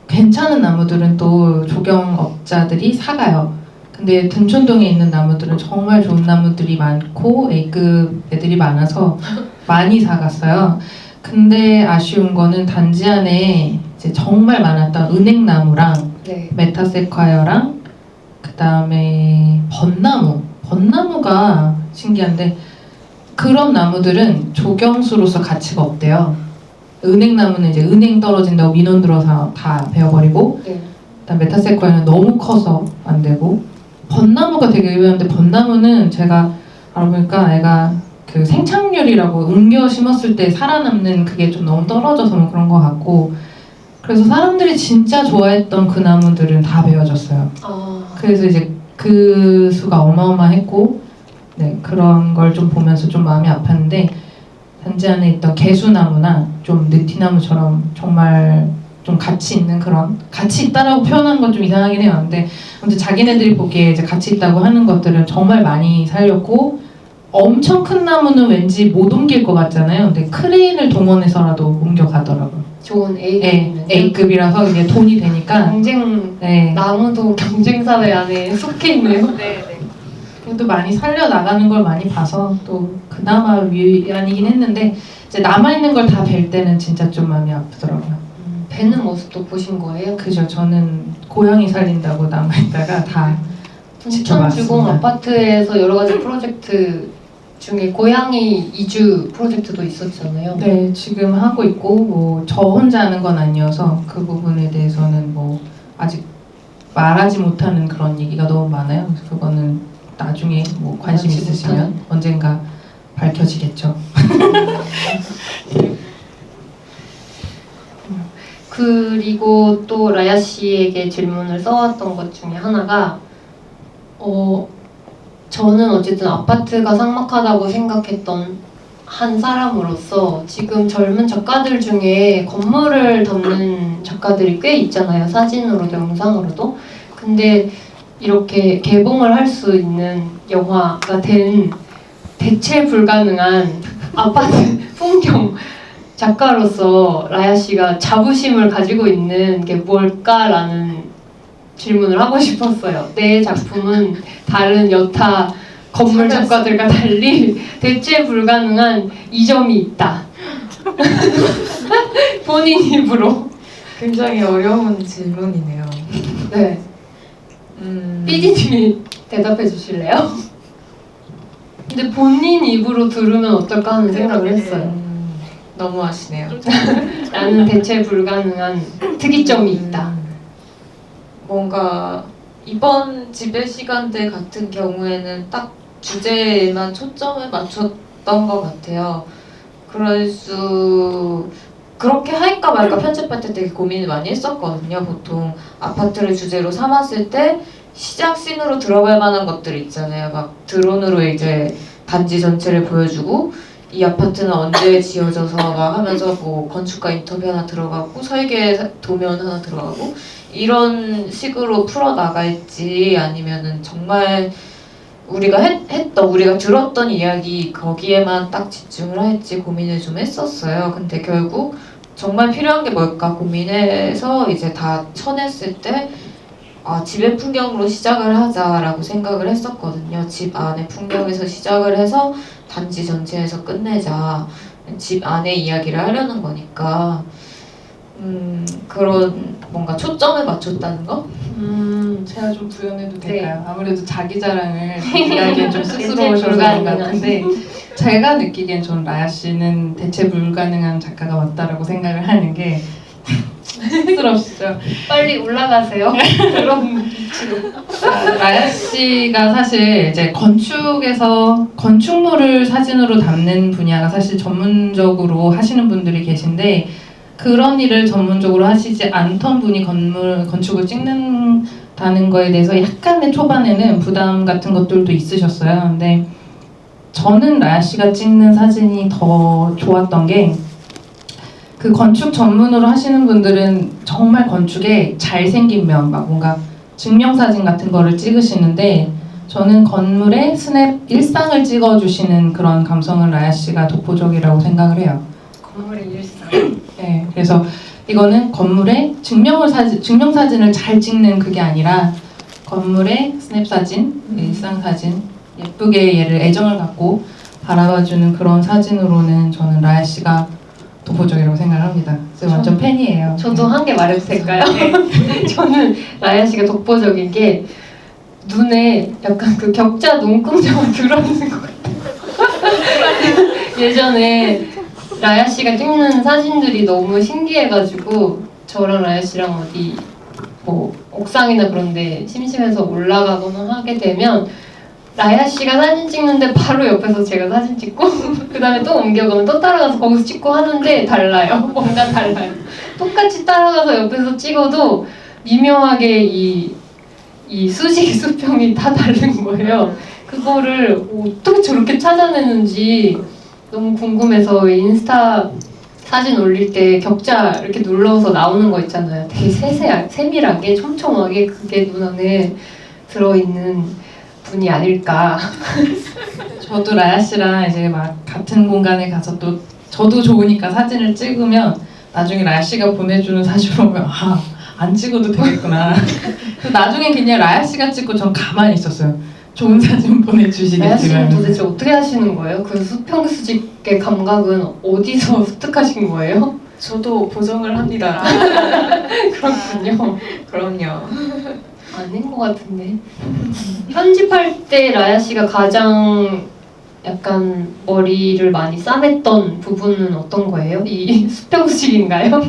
괜찮은 나무들은 또 조경업자들이 사가요. 근데 둔촌동에 있는 나무들은 정말 좋은 나무들이 많고 A급 애들이 많아서 많이 사갔어요. 근데 아쉬운 거는 단지 안에 이제 정말 많았던 은행나무랑 네. 메타세콰이어랑 그 다음에 벚나무가 신기한데 그런 나무들은 조경수로서 가치가 없대요. 은행나무는 이제 은행 떨어진다고 민원 들어서 다 베어버리고 네. 일단 메타세콰이어는 너무 커서 안 되고 벚나무가 되게 의외한데 벚나무는 제가 알아보니까 애가 그 생착률이라고 옮겨 심었을 때 살아남는 그게 좀 너무 떨어져서 뭐 그런 것 같고 그래서 사람들이 진짜 좋아했던 그 나무들은 다 베어졌어요. 그래서 이제 그 수가 어마어마했고 네, 그런 걸 좀 보면서 좀 마음이 아팠는데 단지 안에 있던 개수나무나 좀 느티나무처럼 정말 좀 가치 있는 그런 가치 있다라고 표현하는 건 좀 이상하긴 해요. 근데 아무튼 자기네들이 보기에 이제 가치 있다고 하는 것들은 정말 많이 살렸고 엄청 큰 나무는 왠지 못 옮길 것 같잖아요. 근데 크레인을 동원해서라도 옮겨가더라고요. 좋은 네, A급이네요. A급이라서 이게 돈이 되니까 경쟁 네, 나무도 경쟁 사회 안에 속해 있네요. 네, 네. 또 많이 살려나가는 걸 많이 봐서 또 그나마 위안이긴 했는데 이제 남아있는 걸 다 뵐 때는 진짜 좀 마음이 아프더라고요. 배는 모습도 보신 거예요? 그죠. 저는 고양이 살린다고 남아있다가 다 둔촌주공 지켜봤습니다. 아파트에서 여러 가지 프로젝트 중에 고양이 이주 프로젝트도 있었잖아요. 네, 지금 하고 있고 뭐 저 혼자 하는 건 아니어서 그 부분에 대해서는 뭐 아직 말하지 못하는 그런 얘기가 너무 많아요. 그래서 그거는 나중에 뭐 관심 말하지 있으시면 못하는. 언젠가 밝혀지겠죠. 그리고 또 라야 씨에게 질문을 써왔던 것 중에 하나가 저는 어쨌든 아파트가 삭막하다고 생각했던 한 사람으로서 지금 젊은 작가들 중에 건물을 담는 작가들이 꽤 있잖아요. 사진으로도 영상으로도. 근데 이렇게 개봉을 할 수 있는 영화가 된 대체 불가능한 아파트 풍경 작가로서 라야 씨가 자부심을 가지고 있는 게 뭘까라는 질문을 하고 싶었어요. 내 작품은 다른 여타 건물 작가들과 달리 대체 불가능한 이 점이 있다. 본인 입으로. 굉장히 어려운 질문이네요. 네. PD님이 대답해 주실래요? 근데 본인 입으로 들으면 어떨까 하는 생각을 했어요. 너무 하시네요. 나는 대체 불가능한 특이점이 있다. 뭔가 이번 지배 시간대 같은 경우에는 딱 주제에만 초점을 맞췄던 것 같아요. 그렇게 할까 말까 편집할 때 되게 고민을 많이 했었거든요. 보통 아파트를 주제로 삼았을 때 시작 씬으로 들어갈 만한 것들 있잖아요. 막 드론으로 이제 단지 전체를 보여주고 이 아파트는 언제 지어져서 막 하면서 뭐 건축가 인터뷰 하나 들어가고 설계 도면 하나 들어가고 이런 식으로 풀어 나갈지 아니면은 정말 우리가 우리가 들었던 이야기 거기에만 딱 집중을 할지 고민을 좀 했었어요. 근데 결국 정말 필요한 게 뭘까 고민해서 이제 다 쳐냈을 때 집의 풍경으로 시작을 하자라고 생각을 했었거든요. 집 안의 풍경에서 시작을 해서 단지 전체에서 끝내자. 집 안의 이야기를 하려는 거니까 그런 뭔가 초점을 맞췄다는 거? 제가 좀 부연해도 네. 될까요? 아무래도 자기 자랑을 하기엔 좀 대체 쑥스러우셔서 그런 것 불가능한. 같은데 제가 느끼기엔 전 라야 씨는 대체 불가능한 작가가 맞다라고 생각을 하는 게 쑥스럽시죠? 빨리 올라가세요. 그런 위치로. 라야 씨가 사실 이제 건축물을 사진으로 담는 분야가 사실 전문적으로 하시는 분들이 계신데 그런 일을 전문적으로 하시지 않던 분이 건축을 찍는다는 거에 대해서 약간의 초반에는 부담 같은 것들도 있으셨어요. 근데 저는 라야 씨가 찍는 사진이 더 좋았던 게 그 건축 전문으로 하시는 분들은 정말 건축에 잘생긴 면, 막 뭔가 증명사진 같은 거를 찍으시는데 저는 건물의 스냅 일상을 찍어주시는 그런 감성을 라야 씨가 독보적이라고 생각을 해요. 건물의 일상. 네, 그래서 이거는 건물의 증명사진을 잘 찍는 그게 아니라 건물의 스냅사진, 일상사진, 예쁘게 얘를 애정을 갖고 바라봐주는 그런 사진으로는 저는 라야 씨가 독보적이라고 생각합니다. 그래서 완전 팬이에요. 저도 한 개 말해도 될까요? 저는 라야 씨가 독보적인 게 눈에 약간 그 격자 눈금자가 들어있는 것 같아요. 예전에 라야 씨가 찍는 사진들이 너무 신기해가지고 저랑 라야 씨랑 어디 뭐 옥상이나 그런데 심심해서 올라가거나 하게 되면 라야 씨가 사진 찍는데 바로 옆에서 제가 사진 찍고 그 다음에 또 옮겨가면 또 따라가서 거기서 찍고 하는데 달라요. 뭔가 달라요. 똑같이 따라가서 옆에서 찍어도 미묘하게 이 수직 수평이 다 다른 거예요. 그거를 어떻게 저렇게 찾아내는지 너무 궁금해서 인스타 사진 올릴 때 격자 이렇게 눌러서 나오는 거 있잖아요. 되게 세밀하게 촘촘하게 그게 눈 안에 들어있는 분이 아닐까. 저도 라야 씨랑 이제 막 같은 공간에 가서 또 저도 좋으니까 사진을 찍으면 나중에 라야 씨가 보내주는 사진 보면 안 찍어도 되겠구나. 그래서 나중에 그냥 라야 씨가 찍고 전 가만히 있었어요. 좋은 사진 라야 씨는 보내주시겠지만. 도대체 어떻게 하시는 거예요? 그 수평 수직의 감각은 어디서 습득하신 거예요? 저도 보정을 합니다. 그렇군요. 그럼요. 아닌 것 같은데. 편집할 때 라야 씨가 가장 약간 머리를 많이 싸맸던 부분은 어떤 거예요? 이 수평식인가요?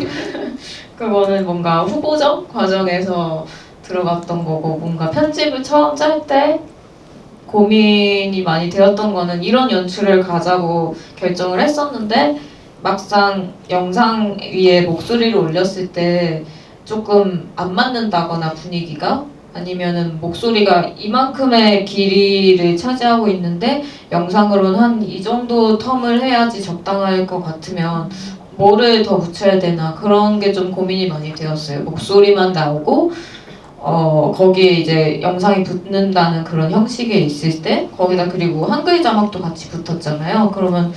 그거는 뭔가 후보적 과정에서 들어갔던 거고 뭔가 편집을 처음 짤 때 고민이 많이 되었던 거는 이런 연출을 가자고 결정을 했었는데 막상 영상 위에 목소리를 올렸을 때 조금 안 맞는다거나 분위기가 아니면은 목소리가 이만큼의 길이를 차지하고 있는데 영상으로는 한 이 정도 텀을 해야지 적당할 것 같으면 뭐를 더 붙여야 되나 그런 게 좀 고민이 많이 되었어요. 목소리만 나오고 거기에 이제 영상이 붙는다는 그런 형식에 있을 때 거기다 그리고 한글 자막도 같이 붙었잖아요. 그러면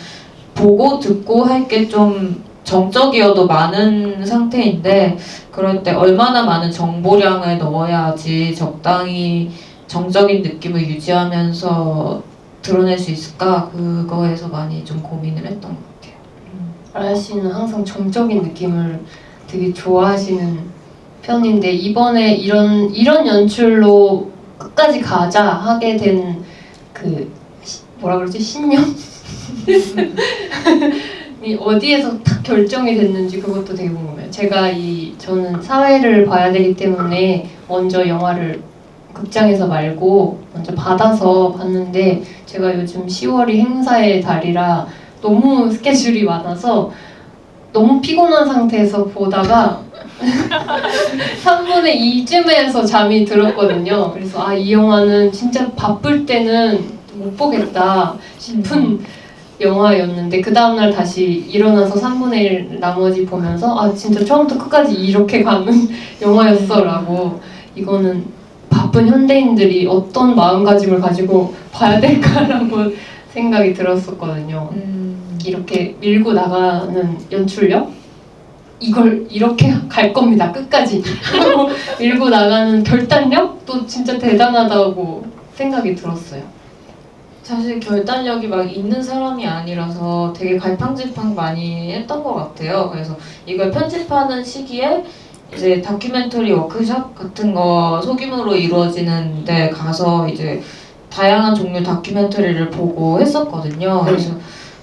보고 듣고 할 게 좀 정적이어도 많은 상태인데 그럴 때 얼마나 많은 정보량을 넣어야지 적당히 정적인 느낌을 유지하면서 드러낼 수 있을까 그거에서 많이 좀 고민을 했던 것 같아요. 아야 씨는 항상 정적인 느낌을 되게 좋아하시는 편인데 이번에 이런 연출로 끝까지 가자 하게 된 그 뭐라 그러지 신념 이 어디에서 딱 결정이 됐는지 그것도 되게 궁금해요. 저는 사회를 봐야 되기 때문에 먼저 영화를 극장에서 말고 먼저 받아서 봤는데 제가 요즘 10월이 행사의 달이라 너무 스케줄이 많아서 너무 피곤한 상태에서 보다가 3분의 2쯤에서 잠이 들었거든요. 그래서 이 영화는 진짜 바쁠 때는 못 보겠다 싶은 영화였는데 그 다음날 다시 일어나서 3분의 1 나머지 보면서 진짜 처음부터 끝까지 이렇게 가는 영화였어 라고 이거는 바쁜 현대인들이 어떤 마음가짐을 가지고 봐야 될까라고 생각이 들었었거든요. 이렇게 밀고 나가는 연출력? 이걸 이렇게 갈 겁니다. 끝까지. 밀고 나가는 결단력도 진짜 대단하다고 생각이 들었어요. 사실 결단력이 막 있는 사람이 아니라서 되게 갈팡질팡 많이 했던 것 같아요. 그래서 이걸 편집하는 시기에 이제 다큐멘터리 워크숍 같은 거 소규모로 이루어지는 데 가서 이제 다양한 종류 다큐멘터리를 보고 했었거든요. 그래서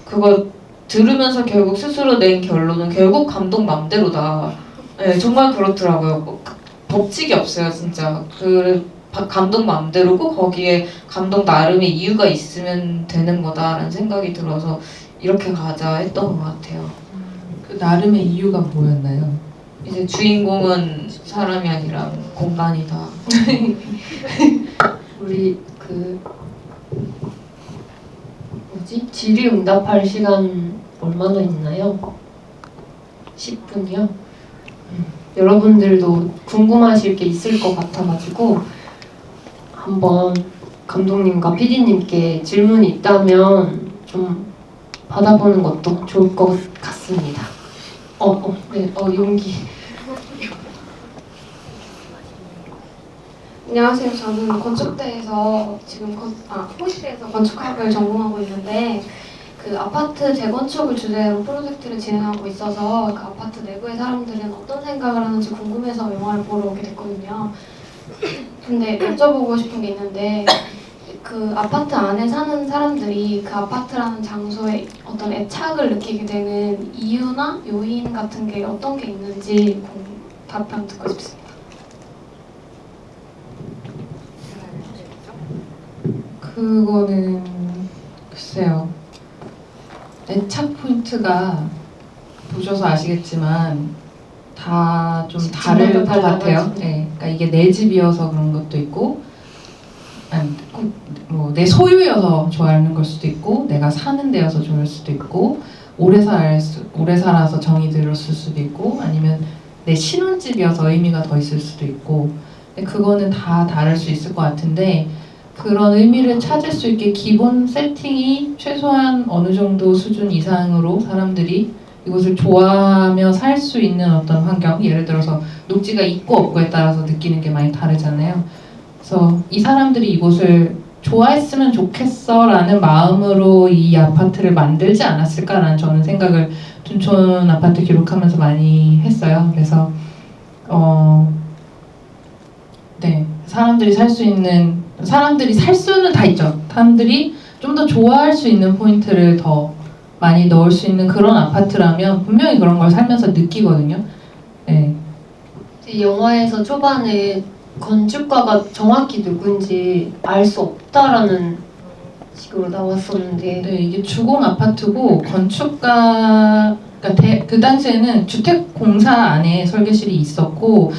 그거 들으면서 결국 스스로 낸 결론은 결국 감독 맘대로다. 네, 정말 그렇더라고요. 법칙이 없어요, 진짜. 감독 마음대로고 거기에 감독 나름의 이유가 있으면 되는 거다라는 생각이 들어서 이렇게 가자 했던 것 같아요. 그 나름의 이유가 뭐였나요? 이제 주인공은 사람이 아니라 공간이다. 우리 질의응답할 시간 얼마나 있나요? 10분이요? 여러분들도 궁금하실 게 있을 것 같아가지고 한번 감독님과 PD님께 질문이 있다면 좀 받아보는 것도 좋을 것 같습니다. 용기. 안녕하세요. 저는 건축대에서 지금 홍익대에서 건축학을 전공하고 있는데 그 아파트 재건축을 주제로 프로젝트를 진행하고 있어서 그 아파트 내부의 사람들은 어떤 생각을 하는지 궁금해서 영화를 보러 오게 됐거든요. 근데 여쭤보고 싶은 게 있는데 그 아파트 안에 사는 사람들이 그 아파트라는 장소에 어떤 애착을 느끼게 되는 이유나 요인 같은 게 어떤 게 있는지 답변 듣고 싶습니다. 그거는 글쎄요. 애착 포인트가 보셔서 아시겠지만 다 좀 다를 것 같아요. 네, 그러니까 이게 내 집이어서 그런 것도 있고, 아니 내 소유여서 좋아하는 걸 수도 있고, 내가 사는 데여서 좋아할 수도 있고, 오래 살아서 정이 들었을 수도 있고, 아니면 내 신혼집이어서 의미가 더 있을 수도 있고, 근데 그거는 다 다를 수 있을 것 같은데. 그런 의미를 찾을 수 있게 기본 세팅이 최소한 어느 정도 수준 이상으로 사람들이 이곳을 좋아하며 살 수 있는 어떤 환경, 예를 들어서 녹지가 있고 없고에 따라서 느끼는 게 많이 다르잖아요. 그래서 이 사람들이 이곳을 좋아했으면 좋겠어 라는 마음으로 이 아파트를 만들지 않았을까라는 저는 생각을 둔촌 아파트 기록하면서 많이 했어요. 그래서 사람들이 살 수는 다 있죠. 사람들이 좀 좀 더 좋아할 수 있는 포인트를 더 많이 넣을 수 있는 그런 아파트라면 분명히 그런 걸 살면서 느끼거든요. 네. 이 영화에서 초반에 건축가가 정확히 누군지 알 수 없다라는 식으로 나왔었는데 네, 이게 주공 아파트고 건축가 그러니까 그 당시에는 주택공사 안에 설계실이 있었고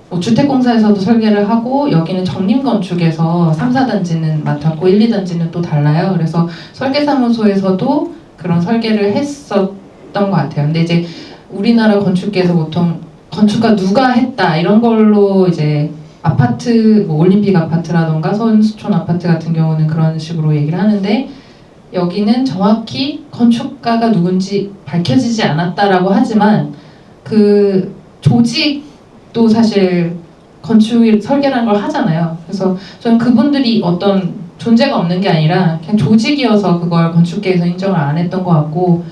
뭐 주택공사에서도 설계를 하고 여기는 정림건축에서 3, 4단지는 맡았고 1, 2단지는 또 달라요. 그래서 설계사무소에서도 그런 설계를 했었던 것 같아요. 근데 이제 우리나라 건축계에서 보통 건축가 누가 했다 이런 걸로 이제 아파트 뭐 올림픽 아파트라던가 서울수촌 아파트 같은 경우는 그런 식으로 얘기를 하는데 여기는 정확히 건축가가 누군지 밝혀지지 않았다라고 하지만 그 조직도 사실 건축 설계라는 걸 하잖아요. 그래서 저는 그분들이 어떤 존재가 없는 게 아니라 그냥 조직이어서 그걸 건축계에서 인정을 안 했던 것 같고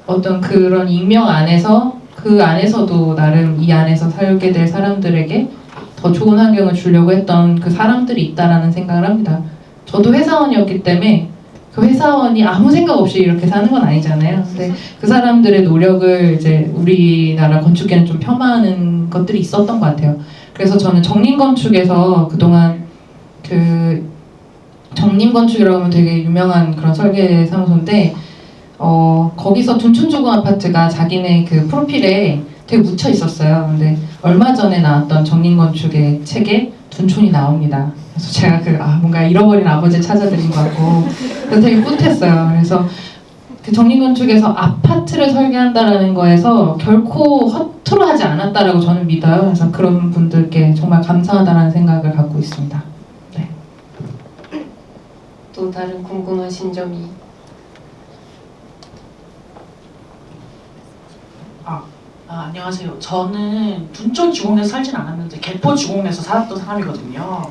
어떤 그런 익명 안에서 그 안에서도 나름 이 안에서 살게 될 사람들에게 더 좋은 환경을 주려고 했던 그 사람들이 있다라는 생각을 합니다. 저도 회사원이었기 때문에 그 회사원이 아무 생각 없이 이렇게 사는 건 아니잖아요. 근데 그 사람들의 노력을 이제 우리나라 건축계는 좀 폄하하는 것들이 있었던 것 같아요. 그래서 저는 정림건축에서 그동안 그 정림건축이라고 하면 되게 유명한 그런 설계 사무소인데 거기서 둔촌주공 아파트가 자기네 그 프로필에 되게 묻혀 있었어요. 근데 얼마 전에 나왔던 정림건축의 책에 둔촌이 나옵니다. 그래서 제가 뭔가 잃어버린 아버지를 찾아드린 것 같고 그래서 되게 뿌듯했어요. 그래서 그 정림건축에서 아파트를 설계한다라는 거에서 결코 허투루 하지 않았다라고 저는 믿어요. 그래서 그런 분들께 정말 감사하다라는 생각을 갖고 있습니다. 네. 또 다른 궁금하신 점이 안녕하세요. 저는 둔촌 주공에서 살진 않았는데 개포 주공에서 살았던 사람이거든요.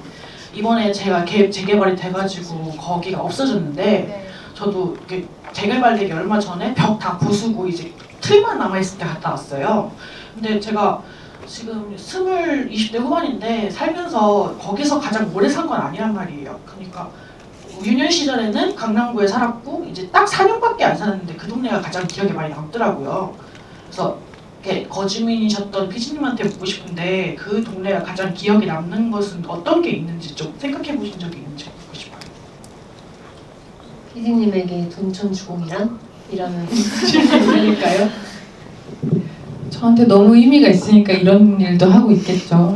이번에 제가 재개발이 돼가지고 거기가 없어졌는데 저도 이렇게 재개발되기 얼마 전에 벽 다 부수고 이제 틀만 남아있을 때 갔다 왔어요. 근데 제가 지금 20대 후반인데 살면서 거기서 가장 오래 산 건 아니란 말이에요. 그러니까 유년 시절에는 강남구에 살았고 이제 딱 4년밖에 안 살았는데 그 동네가 가장 기억에 많이 남더라고요. 그래서 거주민이셨던 피디님한테 묻고 싶은데 그 동네가 가장 기억에 남는 것은 어떤 게 있는지 좀 생각해 보신 적이 있는지 묻고 싶어요. 피디님에게 둔촌 주공이란? 이라는 질문일까요? 저한테 너무 의미가 있으니까 이런 일도 하고 있겠죠.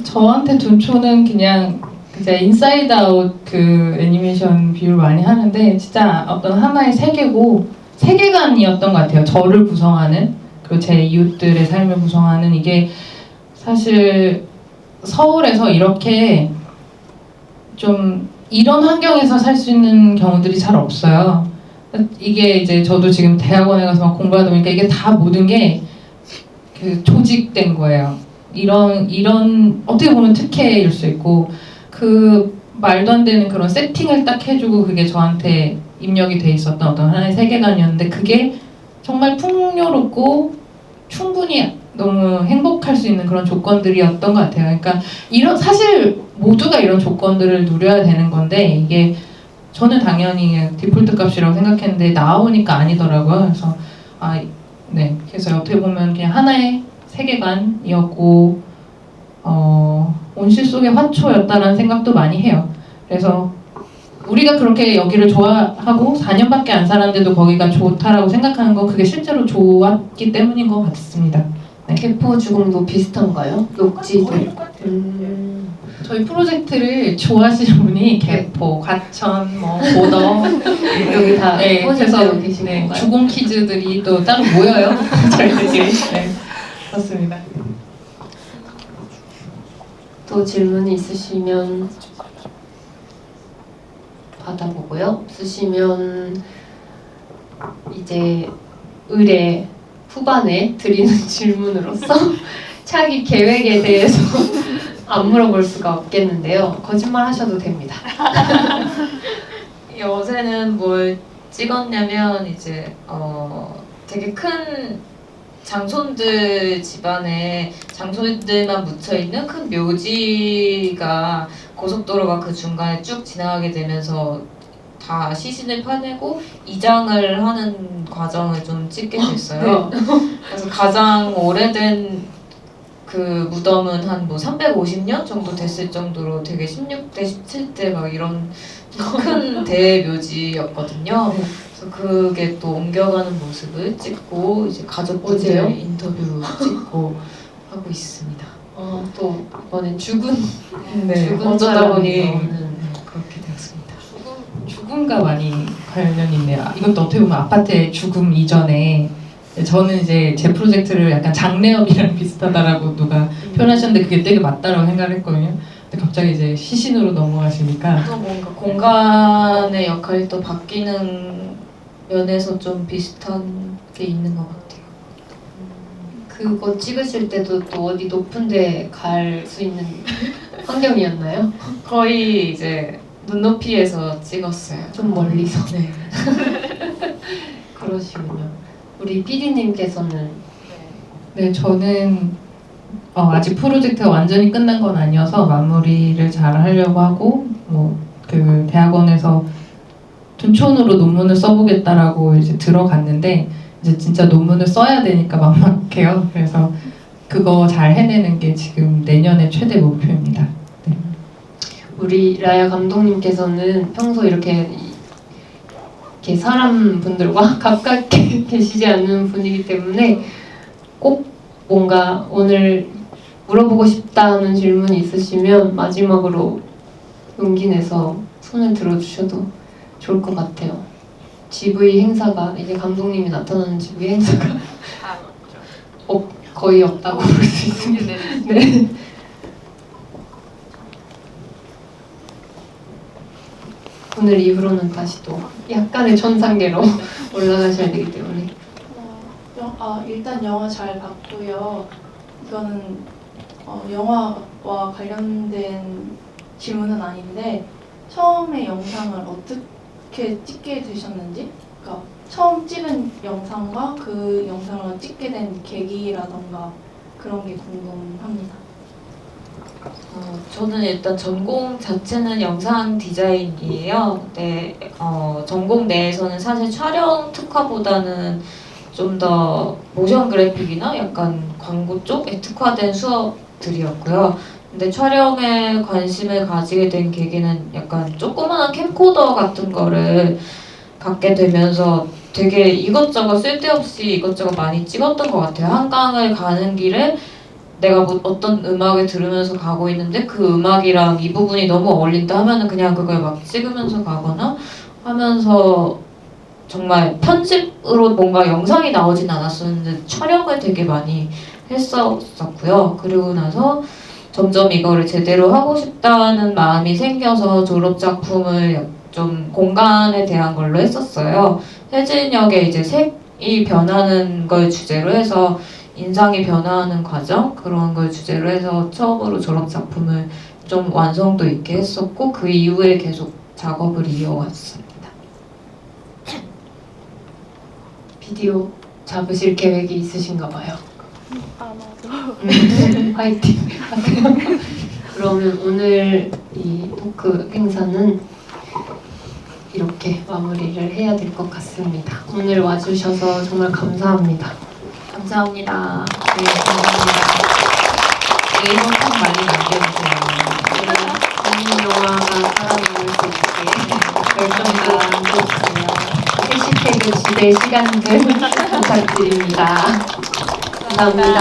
저한테 둔촌은 그냥 이제 인사이드 아웃 그 애니메이션 비유를 많이 하는데 진짜 어떤 하나의 세계고 세계관이었던 것 같아요. 저를 구성하는 그리고 제 이웃들의 삶을 구성하는 이게 사실 서울에서 이렇게 좀 이런 환경에서 살 수 있는 경우들이 잘 없어요. 이게 이제 저도 지금 대학원에 가서 막 공부하다 보니까 이게 다 모든 게 그 조직된 거예요. 이런 어떻게 보면 특혜일 수 있고 그 말도 안 되는 그런 세팅을 딱 해주고 그게 저한테 입력이 돼 있었던 어떤 하나의 세계관이었는데 그게 정말 풍요롭고 충분히 너무 행복할 수 있는 그런 조건들이었던 것 같아요. 그러니까 사실 모두가 이런 조건들을 누려야 되는 건데 이게 저는 당연히 디폴트 값이라고 생각했는데 나오니까 아니더라고요. 그래서 네, 그래서 어떻게 보면 그냥 하나의 세계관이었고 온실 속의 화초였다라는 생각도 많이 해요. 그래서 우리가 그렇게 여기를 좋아하고 4년밖에 안 살았는데도 거기가 좋다라고 생각하는 건 그게 실제로 좋았기 때문인 것 같습니다. 네. 개포 주공도 비슷한가요? 녹지도. 저희 프로젝트를 좋아하시는 분이 개포, 과천, 고덕 여기 다 네, 그래서 그래서 계신 네, 건가요? 주공 키즈들이 또 따로 모여요. 저희들끼리. 네, 그렇습니다. 또 질문이 있으시면 받아보고요. 없으시면 이제 의뢰 후반에 드리는 질문으로서 차기 계획에 대해서 안 물어볼 수가 없겠는데요. 거짓말 하셔도 됩니다. 요새는 뭘 찍었냐면 이제 되게 큰 장손들 집안에 장손들만 묻혀 있는 큰 묘지가 고속도로가 그 중간에 쭉 지나가게 되면서 다 시신을 파내고 이장을 하는 과정을 좀 찍게 됐어요. 그래서 가장 오래된 그 무덤은 한 뭐 350년 정도 됐을 정도로 되게 16대, 17대 막 이런 큰 대묘지였거든요. 그래서 그게 또 옮겨가는 모습을 찍고 이제 가족분들 인터뷰 찍고 하고 있습니다. 또 이번엔 죽은 어쩌다 사람이 보니 나오는. 그렇게 되었습니다. 죽음과 많이 관련이 있네요. 이것도 어떻게 보면 아파트의 죽음 이전에 저는 이제 제 프로젝트를 약간 장례업이랑 비슷하다라고 누가 표현하셨는데 그게 되게 맞다라고 생각을 했거든요. 근데 갑자기 이제 시신으로 넘어가시니까 또 뭔가 공간의 역할이 또 바뀌는 면에서 좀 비슷한 게 있는 것 같아요. 그거 찍으실 때도 또 어디 높은데 갈 수 있는 환경이었나요? 거의 이제 눈높이에서 찍었어요. 좀 멀리서. 네. 그러시군요. 우리 PD님께서는 네, 저는 아직 프로젝트가 완전히 끝난 건 아니어서 마무리를 잘 하려고 하고 그 대학원에서 둔촌으로 논문을 써보겠다라고 이제 들어갔는데 이제 진짜 논문을 써야 되니까 막막해요. 그래서 그거 잘 해내는 게 지금 내년의 최대 목표입니다. 네. 우리 라야 감독님께서는 평소 이렇게 사람분들과 가깝게 계시지 않는 분이기 때문에 꼭 뭔가 오늘 물어보고 싶다는 질문이 있으시면 마지막으로 용기 내서 손을 들어주셔도 좋을 것 같아요. GV 행사가 이제 감독님이 나타나는 GV 행사가 거의 없다고 볼 수 있습니다. 네. 오늘 이후로는 다시 또 약간의 천상계로 올라가셔야 되기 때문에. 일단 영화 잘 봤고요. 이거는 영화와 관련된 질문은 아닌데 처음에 영상을 어떻게 찍게 되셨는지, 그러니까 처음 찍은 영상과 그 영상을 찍게 된 계기라던가 그런 게 궁금합니다. 저는 일단 전공 자체는 영상 디자인이에요. 근데 전공 내에서는 사실 촬영 특화보다는 좀 더 모션 그래픽이나 약간 광고 쪽에 특화된 수업들이었고요. 근데 촬영에 관심을 가지게 된 계기는 약간 조그마한 캠코더 같은 거를 갖게 되면서 되게 이것저것 쓸데없이 이것저것 많이 찍었던 것 같아요. 한강을 가는 길에 내가 어떤 음악을 들으면서 가고 있는데 그 음악이랑 이 부분이 너무 어울린다 하면은 그냥 그걸 막 찍으면서 가거나 하면서 정말 편집으로 뭔가 영상이 나오진 않았었는데 촬영을 되게 많이 했었고요. 그리고 나서 점점 이거를 제대로 하고 싶다는 마음이 생겨서 졸업 작품을 좀 공간에 대한 걸로 했었어요. 해질녘에 이제 색이 변하는 걸 주제로 해서 인상이 변화하는 과정 그런 걸 주제로 해서 처음으로 졸업 작품을 좀 완성도 있게 했었고 그 이후에 계속 작업을 이어왔습니다. 비디오 잡으실 계획이 있으신가 봐요. 화이팅 하세요. 그러면 오늘 이 토크 행사는 이렇게 마무리를 해야 될 것 같습니다. 오늘 와주셔서 정말 감사합니다. 감사합니다. 네, 감사합니다. 네이버 꼭 많이 남겨주세요. 국민 영화가 살아남을 수 있게 결정도 남겨주세요. 해시태그 지대 시간들 부탁드립니다. 감사합니다.